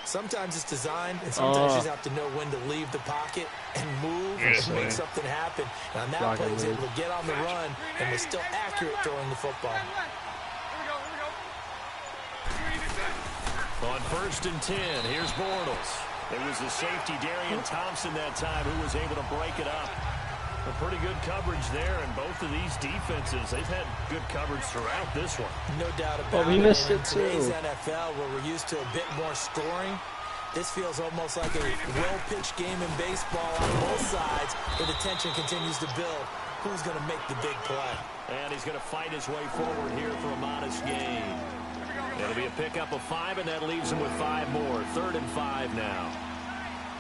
Sometimes it's designed, and sometimes you just have to know when to leave the pocket and move and make something happen. And on that play, he was able to get on the run and was still accurate throwing the football. On 1st and 10, here's Bortles. It was the safety, Darian Thompson, that time who was able to break it up. A pretty good coverage there, and both of these defenses, they've had good coverage throughout this one. No doubt about it. We missed it too. In today's NFL, where we're used to a bit more scoring, this feels almost like a well-pitched game in baseball on both sides, where the tension continues to build. Who's going to make the big play? And he's going to fight his way forward here for a modest gain. It'll be a pickup of 5, and that leaves him with 5 more. 3rd and 5 now.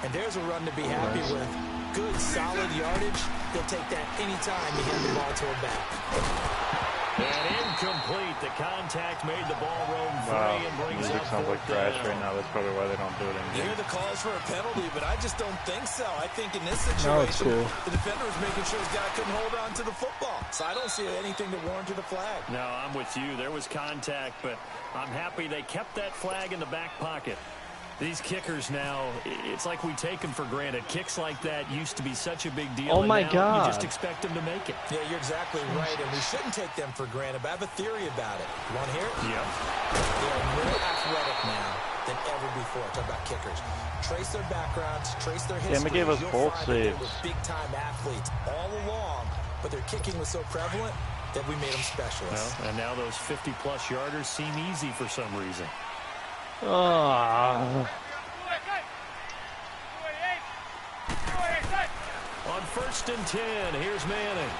And there's a run to be happy with. Good, solid yardage. He'll take that anytime you hand the ball to him back. And incomplete. The contact made the ball roam free and brings music up sounds like 4th trash down. right now. That's probably why they don't do it You anymore. hear the calls for a penalty, but I just don't think so. I think in this situation, the defender was making sure his guy couldn't hold on to the football. So I don't see anything to warrant to the flag. No, I'm with you. There was contact, but I'm happy they kept that flag in the back pocket. These kickers now, it's like we take them for granted. Kicks like that used to be such a big deal. Oh my now God. You just expect them to make it. Yeah, you're exactly right, and we shouldn't take them for granted, but I have a theory about it. You want to hear it? Yep. They are more athletic now than ever before. Talk about kickers. Trace their backgrounds, trace their history. gave us You'll both find that they saves. were big-time athletes all along, but their kicking was so prevalent that we made them specialists. Well, and now those 50-plus yarders seem easy for some reason. On 1st and 10, here's Manning.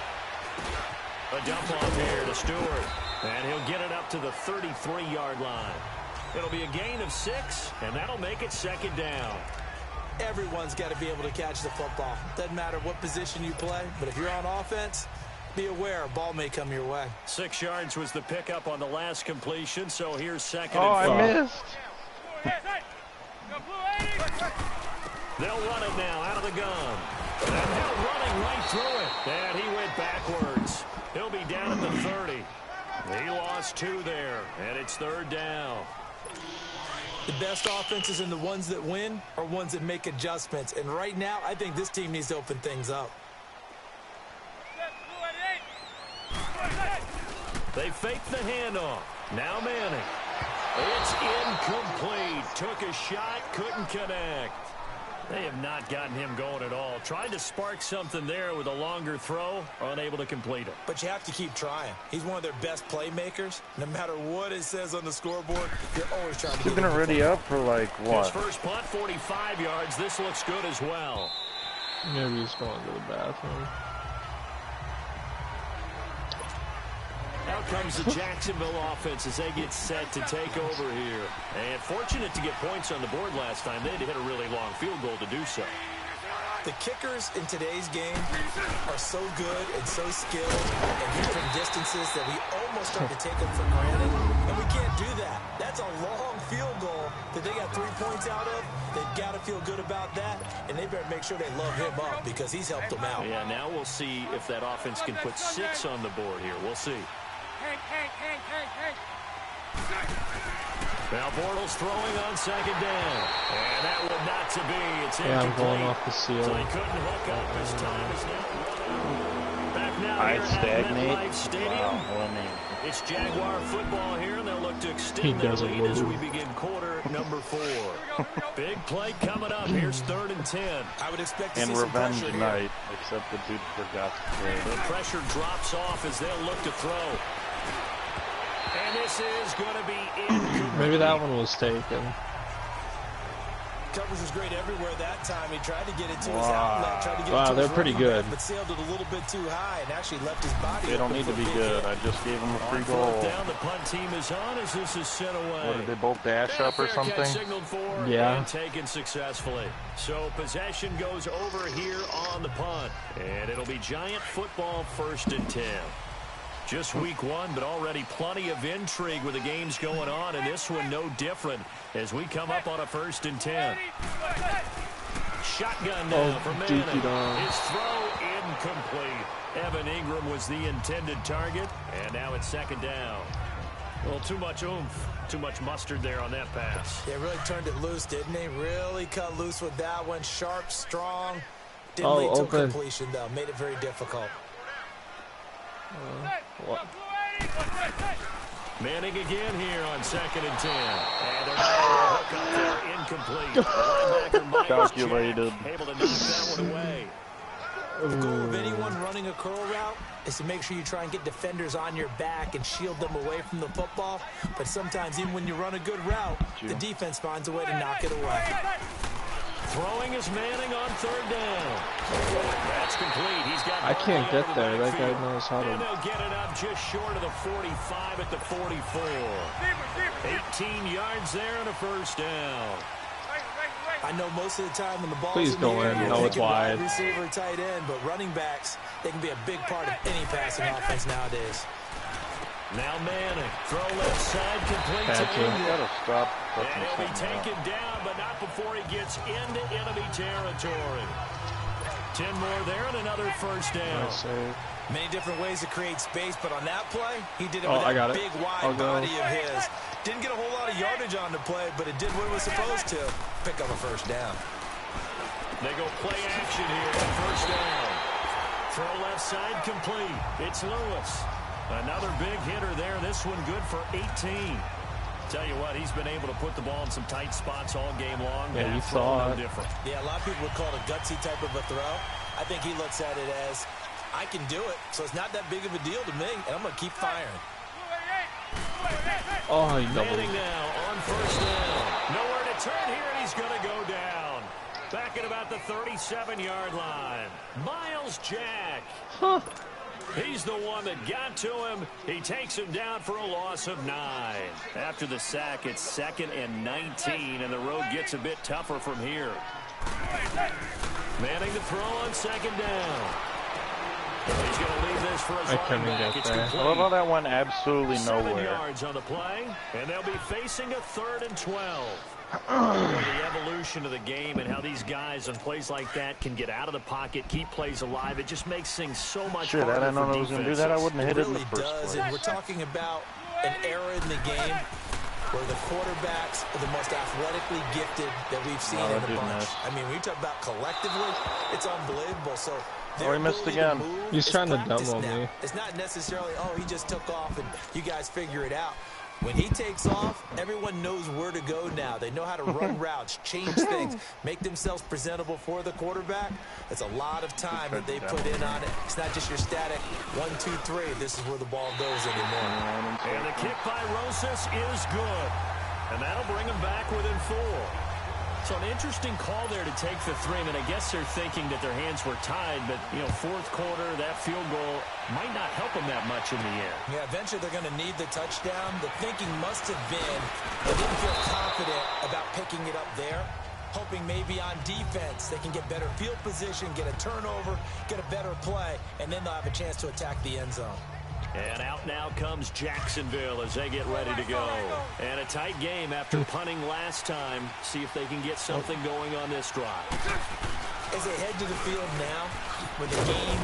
A dump off here to Stewart. And he'll get it up to the 33-yard line. It'll be a gain of 6, and that'll make it 2nd down. Everyone's got to be able to catch the football. Doesn't matter what position you play, but if you're on offense, be aware a ball may come your way. 6 yards was the pickup on the last completion, so here's 2nd Oh, and 5. I missed. They'll run it now out of the gun. And they're running right through it. And he went backwards. He'll be down at the 30. He lost 2 there, and it's 3rd down. The best offenses and the ones that win are ones that make adjustments. And right now, I think this team needs to open things up. They fake the handoff. Now Manning. It's incomplete. Took a shot, couldn't connect. They have not gotten him going at all. Tried to spark something there with a longer throw, unable to complete it. But you have to keep trying. He's one of their best playmakers. No matter what it says on the scoreboard, you're always trying to Keeping it ready up for like what? His first punt, 45 yards. This looks good as well. Maybe he's going to the bathroom. Out comes the Jacksonville offense as they get set to take over here. And fortunate to get points on the board last time. They had to hit a really long field goal to do so. The kickers in today's game are so good and so skilled and hit from distances that we almost start to take them for granted. And we can't do that. That's a long field goal that they got 3 points out of. They've got to feel good about that. And they better make sure they love him up because he's helped them out. Yeah, now we'll see if that offense can put 6 on the board here. We'll see. Now Bortles throwing on 2nd down. And that one not to be. It's incomplete. I'm going off the seal. So he couldn't hook up. His time is now running. Back now here at stagnate. MetLife Stadium. Wow, It's Jaguar football here, and they'll look to extend their lead as we begin quarter number 4. Big play coming up. Here's 3rd and 10. I would expect to And see some revenge pressure here. night, except the dude forgot to play. The pressure drops off as they'll look to throw. And this is going to be incomplete. Maybe that one was taken. Coverage was great everywhere that time. He tried to get it to his outlet, tried to get it to They're his pretty running good. back, but sailed it a little bit too high and actually left his body. They don't open need to for a be big good. hit. I just gave them a free On goal. 4th down, the punt team is on as this is sent away. What, did they both dash up or Fair catch something? signaled for Yeah. and taken successfully. So possession goes over here on the punt. And it'll be Giant football 1st and 10. Just week 1, but already plenty of intrigue with the games going on, and this one no different as we come up on a 1st and 10. Shotgun now for Manning. His throw incomplete. Evan Ingram was the intended target, and now it's second down. Well, too much oomph, too much mustard there on that pass. They really turned it loose, didn't they? Really cut loose with that one. Sharp, strong. Didn't lead to a completion, though. Made it very difficult. Manning again here on 2nd and 10. And they're not hook up there. Incomplete. Linebacker Myers Calculated. able to knock that one away. The goal of anyone running a curl route is to make sure you try and get defenders on your back and shield them away from the football. But sometimes, even when you run a good route, the defense finds a way to knock it away. Throwing is Manning on 3rd down. That's complete. He's got. I can't get there. That guy knows how to. And they'll get it up just short of the 45 at the 44. 18 yards there and a first down. I know most of the time when the ball's Please in go the air, in. No, it's wide. Receiver, tight end, but running backs, they can be a big part of any passing offense nowadays. Now Manning, throw left side, complete to Ingram. Gotta stop. And he'll be taken down, but not before he gets into enemy territory. 10 more there and another first down. Many different ways to create space, but on that play, he did it with that big, wide body of his. Didn't get a whole lot of yardage on the play, but it did what it was supposed to. Pick up a first down. They go play action here on first down. Throw left side complete. It's Lewis. Another big hitter there. This one good for 18. Tell you what, he's been able to put the ball in some tight spots all game long. Yeah, you saw it. Different. Yeah, a lot of people would call it a gutsy type of a throw. I think he looks at it as, I can do it, so it's not that big of a deal to me, and I'm going to keep firing. Oh, he doubled. Manning now on first down. Nowhere to turn here, and he's going to go down. Back at about the 37-yard line. Miles Jack. Huh. He's the one that got to him. He takes him down for a loss of 9. After the sack, it's 2nd and 19, and the road gets a bit tougher from here. Manning to throw on 2nd down. He's going to leave this for his running back. It's complete. I love how that went absolutely 7 nowhere. yards on the play, and they'll be facing a 3rd and 12. The evolution of the game and how these guys on plays like that can get out of the pocket, keep plays alive. It just makes things so much harder. I didn't know I was going to do that. I wouldn't have hit it in the It first really does, place. and we're talking about an era in the game where the quarterbacks are the most athletically gifted that we've seen in a bunch. I mean, when you talk about collectively, it's unbelievable. So he missed again. He's trying to demo me. It's not necessarily, oh, he just took off and you guys figure it out. When he takes off, everyone knows where to go now. They know how to run routes, change things, make themselves presentable for the quarterback. It's a lot of time that they put in on it. It's not just your static 1, 2, 3. This is where the ball goes anymore. And the kick by Rosas is good. And that'll bring him back within 4. So an interesting call there to take the 3. I mean, I guess they're thinking that their hands were tied, but, you know, 4th quarter, that field goal might not help them that much in the end. Yeah, eventually they're going to need the touchdown. The thinking must have been they didn't feel confident about picking it up there, hoping maybe on defense they can get better field position, get a turnover, get a better play, and then they'll have a chance to attack the end zone. And out now comes Jacksonville as they get ready to go. And a tight game after punting last time. See if they can get something going on this drive. As they head to the field now, with the game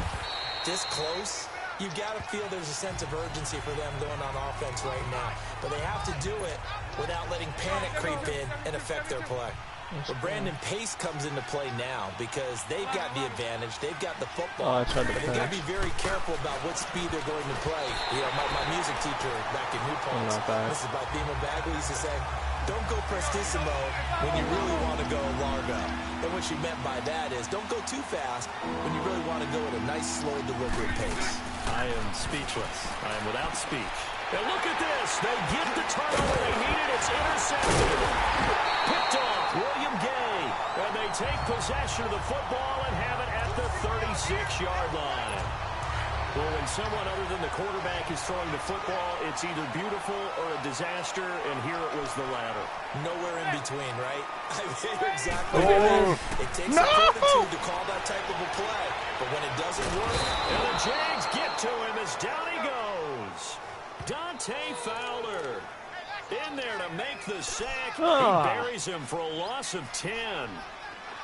this close, you've got to feel there's a sense of urgency for them going on offense right now. But they have to do it without letting panic creep in and affect their play. But Brandon, pace comes into play now because they've got the advantage. They've got the football. I tried to but they've got to be very careful about what speed they're going to play. You know, my music teacher back in New Paltz, Mrs. Bima Bagley, used to say, don't go prestissimo when you really want to go largo. And what she meant by that is don't go too fast when you really want to go at a nice, slow, deliberate pace. I am speechless. I am without speech. And look at this. They get the turnover they needed. It's intercepted. Picked off William Gay. And they take possession of the football and have it at the 36-yard line. Well, when someone other than the quarterback is throwing the football, it's either beautiful or a disaster, and here it was the latter. Nowhere in between, right? I mean, you're exactly right. It takes a fortitude to call that type of a play, but when it doesn't work... And the Jags get to him as down he goes. Dante Fowler in there to make the sack. He buries him for a loss of 10.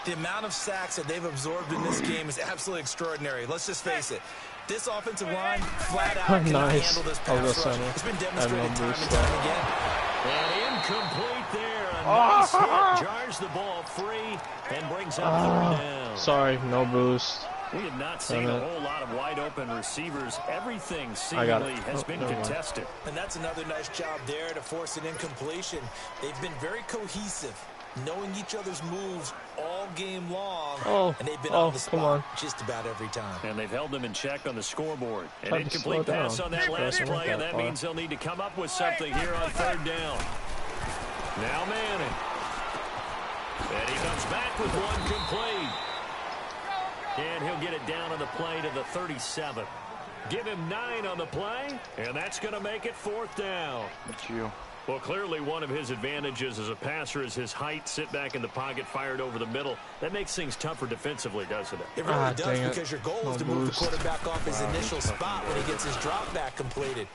The amount of sacks that they've absorbed in this game is absolutely extraordinary. Let's just face it. This offensive line flat out cannot handle this pass rush. It's been demonstrated time and time again. And incomplete there. A nice hit. Jars the ball free and brings up third down. Sorry, no boost. We have not seen a whole lot of wide-open receivers. Everything seemingly has been contested. And that's another nice job there to force an incompletion. They've been very cohesive, knowing each other's moves all game long, and they've been on the spot just about every time. And they've held them in check on the scoreboard. An incomplete pass on that last play, and that means they'll need to come up with something here on third down. Now Manning. And he comes back with one complete. And he'll get it down on the play to the 37. Give him 9 on the play, and that's going to make it fourth down. It's you. Well, clearly one of his advantages as a passer is his height, sit back in the pocket, fired over the middle. That makes things tougher defensively, doesn't it? It really does, because your goal is to move the quarterback off his initial spot when he gets his drop back completed.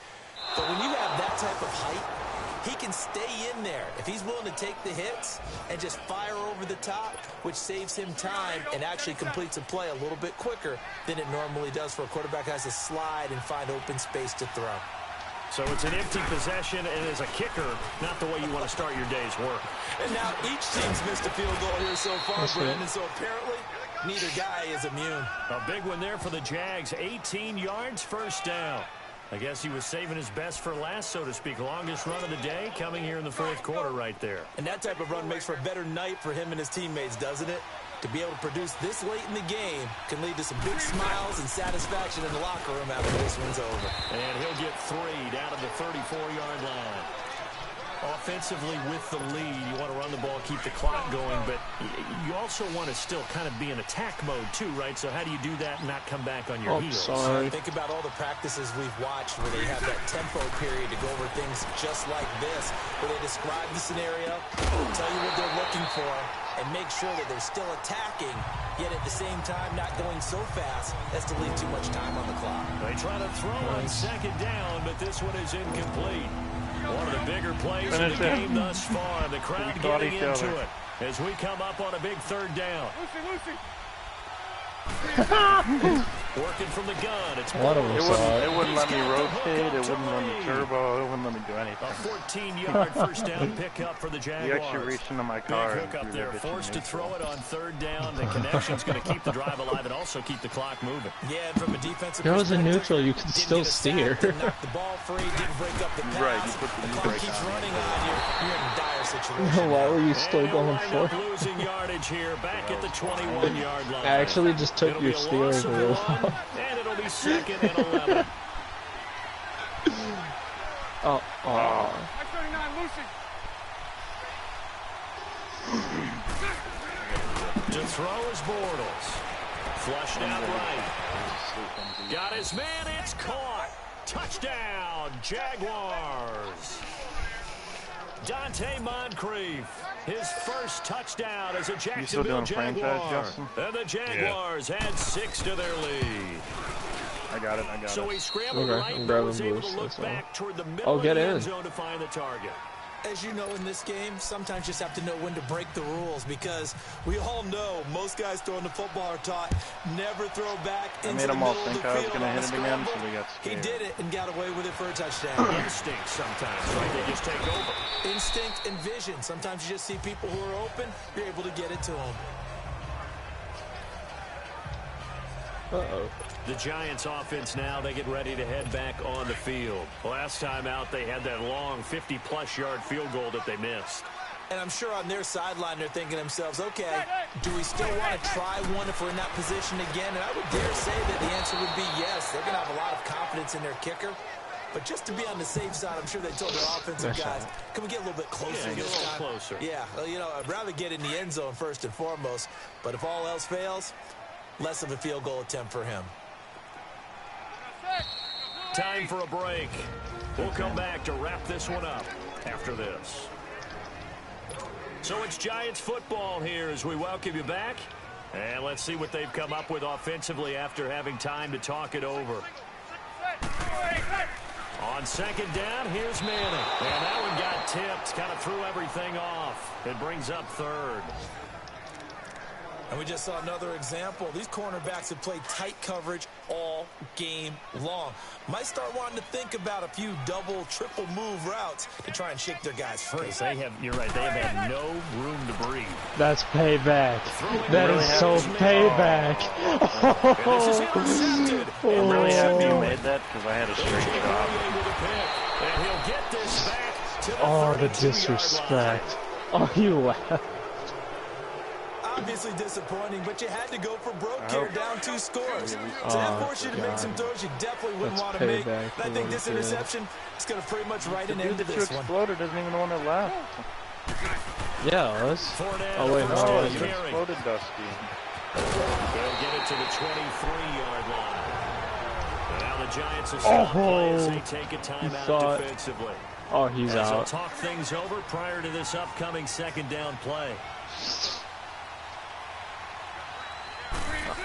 But when you have that type of height, he can stay in there if he's willing to take the hits and just fire over the top, which saves him time and actually completes a play a little bit quicker than it normally does for a quarterback who has to slide and find open space to throw. So it's an empty possession, and as a kicker, not the way you want to start your day's work. And now each team's missed a field goal here so far, Brandon, so apparently neither guy is immune. A big one there for the Jags, 18 yards, first down. I guess he was saving his best for last, so to speak. Longest run of the day coming here in the fourth quarter right there. And that type of run makes for a better night for him and his teammates, doesn't it? To be able to produce this late in the game can lead to some big smiles and satisfaction in the locker room after this one's over. And he'll get 3 down to the 34-yard line. Offensively with the lead, you want to run the ball, keep the clock going, but you also want to still kind of be in attack mode too, right? So how do you do that and not come back on your heels? Think about all the practices we've watched where they have that tempo period to go over things just like this, where they describe the scenario, tell you what they're looking for, and make sure that they're still attacking, yet at the same time not going so fast as to leave too much time on the clock. They try to throw on second down, but this one is incomplete. One of the bigger plays in the game thus far. The crowd getting into it as we come up on a big third down. Working from the gun. It's it wouldn't let me rotate. It wouldn't let me turbo. It wouldn't let me do anything. A 14-yard first down pickup for the Jaguars. You actually reached into my car. Big hook up there, forced to throw it on third down. The connection's going to keep the drive alive and also keep the clock moving. Yeah, and from a defensive perspective, was a neutral. You could still steer. Knock the ball free. Didn't break up the pass. Right. You put the clock keeps running on you. You're in a dire situation. Why were you still going for it? Losing yardage here, back at the 21-yard line. I actually just took your steering wheel. And it'll be second and 11. To throw is Bortles. Flushed out right. Got his man. It's caught. Touchdown, Jaguars. Dante Moncrief, his first touchdown as a Jacksonville Jaguar. And the Jaguars add 6 to their lead. I got it. So he scrambled right, but was able to look back toward the middle of the end zone to find the target. As you know, in this game, sometimes you just have to know when to break the rules, because we all know most guys throwing the football are taught never throw back into the middle of the field on a scramble. He did it and got away with it for a touchdown. Instinct sometimes, right? They just take over. Instinct and vision. Sometimes you just see people who are open, you're able to get it to them. The Giants offense now, they get ready to head back on the field. Last time out, they had that long 50-plus yard field goal that they missed. And I'm sure on their sideline, they're thinking to themselves, okay, do we still want to try one if we're in that position again? And I would dare say that the answer would be yes. They're going to have a lot of confidence in their kicker. But just to be on the safe side, I'm sure they told their offensive guys, can we get a little bit closer this time? Closer. Yeah, well, you know, I'd rather get in the end zone first and foremost. But if all else fails, less of a field goal attempt for him. Time for a break. We'll come back to wrap this one up after this. So it's Giants football here as we welcome you back. And let's see what they've come up with offensively after having time to talk it over. On second down, here's Manning. And that one got tipped, kind of threw everything off. It brings up third. And we just saw another example. These cornerbacks have played tight coverage all game long. Might start wanting to think about a few double, triple move routes to try and shake their guys free. You're right, they have had no room to breathe. That's payback. That is so payback. I'm really happy you made that because I had a straight shot. And he'll get this back to the Oh, the disrespect. Oh, you laugh. Obviously disappointing, but you had to go for broke here, down 2 scores. So that forced you to make some throws you definitely wouldn't want to make. And I think this interception is going to pretty much write an end to this one. Exploded isn't even the one that left. Yeah, it was. Oh, wait, no, Oh, it you wasn't. exploded, Dusty. They'll get it to the 23-yard line. Now the Giants will stop play as they take a timeout defensively. Oh, he's As they'll out. talk things over prior to this upcoming second down play.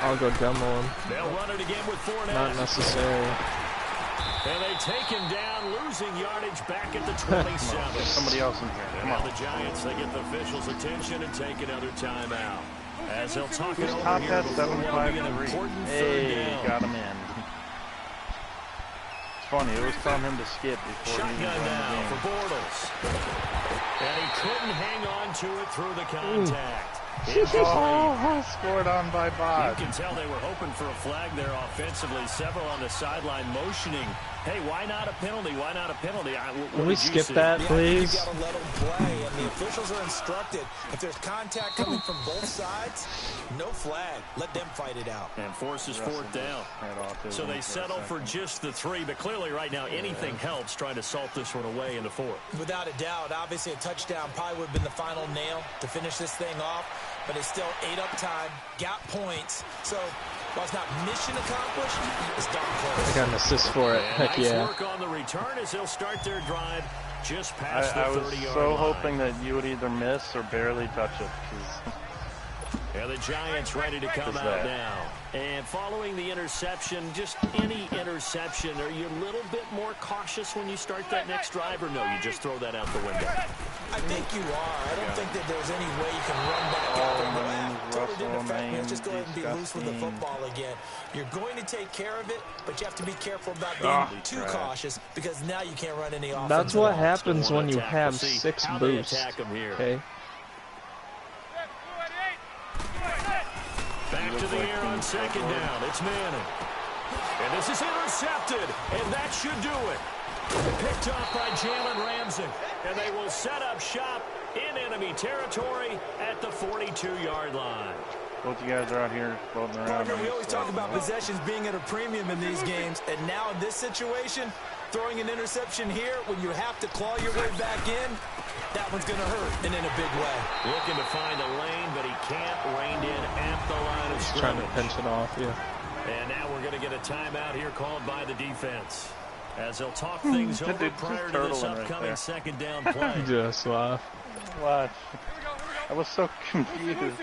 I'll go demo him. They'll run it again with Fournette. Not necessary. And they take him down, losing yardage back at the 27. Somebody else in here. And now the Giants, they get the officials' attention and take another timeout. As they'll talk it over Top here hat before what will be an 7-5-3. important Hey, third down. got him in. It's funny, it was telling him to skip before he Shotgun was in now the for game. Bortles. And he couldn't hang on to it through the contact. Oh, scored on by Bob. You can tell they were hoping for a flag there offensively. Several on the sideline motioning. Hey, why not a penalty? Why not a penalty? Can we skip that, please? You got to let them play, and the officials are instructed. If there's contact coming from both sides, no flag. Let them fight it out. And forces fourth down. So they settle for just the 3, but clearly right now anything helps trying to salt this one away in the 4th. Without a doubt, obviously a touchdown probably would have been the final nail to finish this thing off, but it's still 8 up time, got points. So while it's not mission accomplished, it's darn close. I got an assist for it. Heck nice yeah. work on the return as they'll start their drive just past I the was 30-yard so line. hoping that you would either miss or barely touch it. 'Cause And the Giants ready to come out now. And following the interception, just any interception, are you a little bit more cautious when you start that next drive, or no, you just throw that out the window? I think you are. I don't think that there's any way you can run back out and go, totally didn't affect me. Let's just go ahead and be loose with the football again. You're going to take care of it, but you have to be careful about being too cautious because now you can't run any offense. That's what at all. happens when you have 6 boosts. Okay? Back to the air on second down. It's Manning. And this is intercepted, and that should do it. Picked off by Jalen Ramsey. And they will set up shop in enemy territory at the 42-yard line. both you guys are out here floating around. Partner, we always talk about possessions being at a premium in these games, and now in this situation, throwing an interception here when you have to claw your way back in, that one's going to hurt, and in a big way. Looking to find a lane, but he can't. Reined in at the line of scrimmage. Trying to pinch it off, yeah. And now we're going to get a timeout here called by the defense. As they'll talk things over prior to this upcoming second down play. Just laugh. Watch. I was so confused.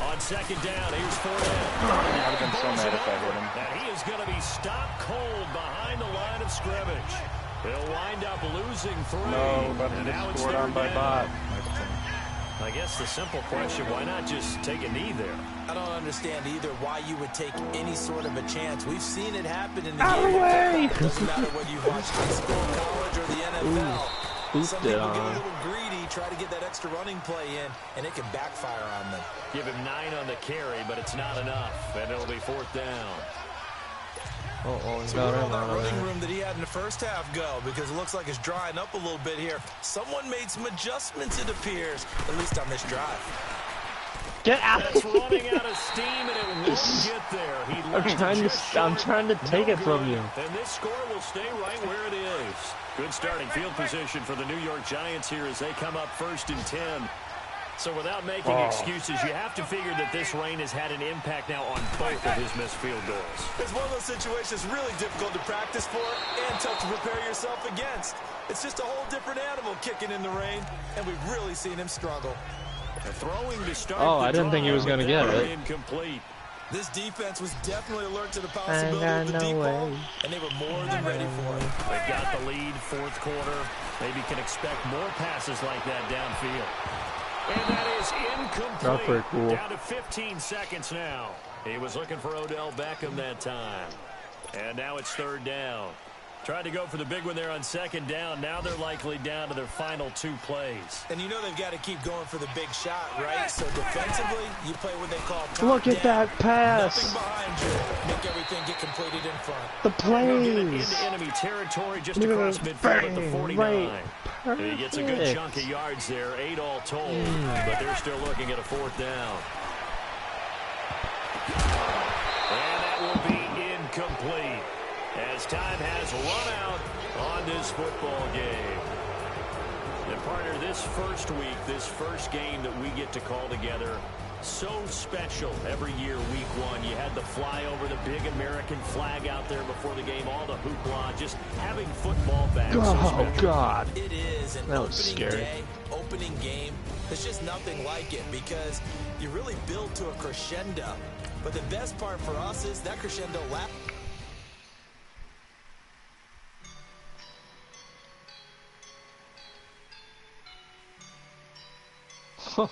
On second down, here's Fournette. I'd have been so mad if I hit him. Now he is going to be stopped cold behind the line of scrimmage. He'll wind up losing 3. No, but and it now is it's scored on by Bob. I guess the simple question, why not just take a knee there? I don't understand either why you would take any sort of a chance. We've seen it happen in the Out of game. the way! It doesn't matter whether you watch high school, college, or the NFL. Some Booped it people get a on. little greedy, try to get that extra running play in, and it can backfire on them. Give him 9 on the carry, but it's not enough, and it'll be 4th down. He's So got where him all that out of running there. room that he had in the first half go? Because it looks like it's drying up a little bit here. Someone made some adjustments, it appears, at least on this drive. Get out! That's running out of steam, and it won't get there. I'm trying to take it from you. And this score will stay right where it is. Good starting field position for the New York Giants here as they come up 1st and 10. So without making excuses, you have to figure that this rain has had an impact now on both of his missed field goals. It's one of those situations really difficult to practice for and tough to prepare yourself against. It's just a whole different animal kicking in the rain, and we've really seen him struggle. Throwing to start I didn't think he was going to get it. Incomplete. This defense was definitely alert to the possibility of the deep ball, and they were more than ready for it. They got the lead, 4th quarter. Maybe can expect more passes like that downfield. And that is incomplete. Not very cool. Down to 15 seconds now. He was looking for Odell Beckham that time. And now it's third down. Tried to go for the big one there on second down. Now they're likely down to their final 2 plays. And you know they've got to keep going for the big shot, right? So defensively, you play what they call top Look at down. that pass. Nothing behind you. Make everything get completed in front. The Get it plays. into enemy territory just Look at across that. midfield at the Bang. 49. Right. And he gets a good chunk of yards there, 8 all told. But they're still looking at a 4th down. And that will be incomplete as time has run out on this football game. And partner, this first week, this first game that we get to call together, so special every year, week 1. You had the flyover, the big American flag out there before the game, all the hoopla, just having football back. Oh, God. It is an That was opening scary. day, opening game. There's just nothing like it because you really build to a crescendo. But the best part for us is that crescendo lasts. Huh.